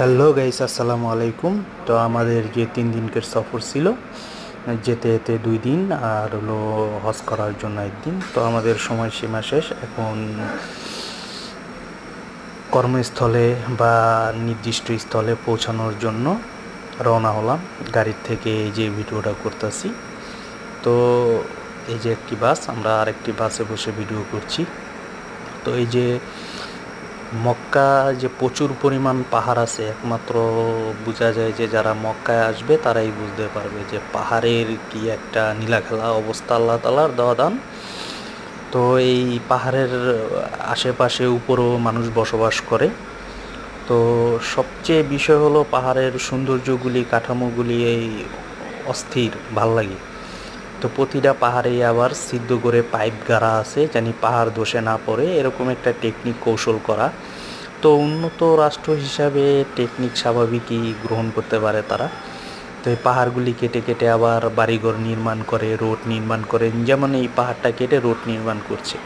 Hello guys, আসসালামু আলাইকুম। তো আমাদের যে 3 দিনকার সফর ছিল, যেতে যেতে 2 দিন আর হলো হজ করার জন্য 1 দিন। তো আমাদের সময়সীমা শেষ। এখন কর্মস্থলে বা নির্দিষ্ট স্থলে পৌঁছানোর জন্য রওনা হলাম গাড়ির থেকে। এই যে ভিডিওটা করতেছি, তো এই যে একটি বাস, আমরা আরেকটি বাসে বসে ভিডিও করছি। তো এই যে মক্কা যে প্রচুর পরিমাণ পাহাড় আছে, একমাত্র বোঝা যায় যে যারা মক্কায় আসবে তারাই বুঝতে পারবে যে পাহাড়ের কি একটা নীলাখেলা অবস্থা, আল্লাহ তাআলার দেওয়া দান। তো এই পাহাড়ের আশেপাশে উপরও মানুষ বসবাস করে। তো সবচেয়ে বিষয় হলো পাহাড়ের সৌন্দর্যগুলি, কাঠামোগুলি এই অস্থির, ভাল লাগে। তো প্রতিটা পাহাড়েই আবার সিদ্ধ করে পাইপ গাড়া আছে, জানি পাহাড় ধসে না পড়ে, এরকম একটা টেকনিক কৌশল করা। তো উন্নত রাষ্ট্র হিসাবে টেকনিক স্বাভাবিকই গ্রহণ করতে পারে তারা। তো এই পাহাড়গুলি কেটে কেটে আবার বাড়িঘর নির্মাণ করে, রোড নির্মাণ করে, যেমন এই পাহাড়টা কেটে রোড নির্মাণ করছে।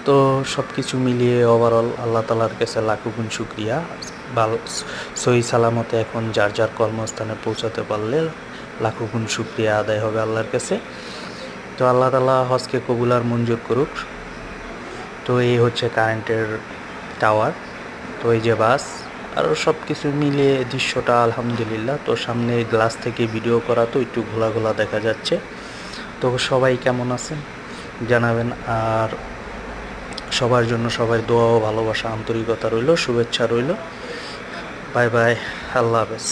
তো সব কিছু মিলিয়ে ওভারঅল আল্লাহ তালার কাছে লাখো গুণ শুক্রিয়া। ভালো সহি সালামতে এখন যার যার কর্মস্থানে পৌঁছাতে পারলে লাখো গুণ শুক্রিয়া আদায় হবে আল্লাহর কাছে। তো আল্লাহ তালা হজকে কবুল আর মঞ্জুর করুক। তো এই হচ্ছে কারেন্টের টাওয়ার, তো এই যে বাস, আরও সব কিছু মিলিয়ে দৃশ্যটা আলহামদুলিল্লাহ। তো সামনে গ্লাস থেকে ভিডিও করা, তো একটু ঘোলা ঘোলা দেখা যাচ্ছে। তো সবাই কেমন আছেন জানাবেন। আর সবার জন্য সবার দোয়া ও ভালোবাসা, আন্তরিকতা রইল, শুভেচ্ছা রইল। বাই বাই, আল্লাহ হাফেজ।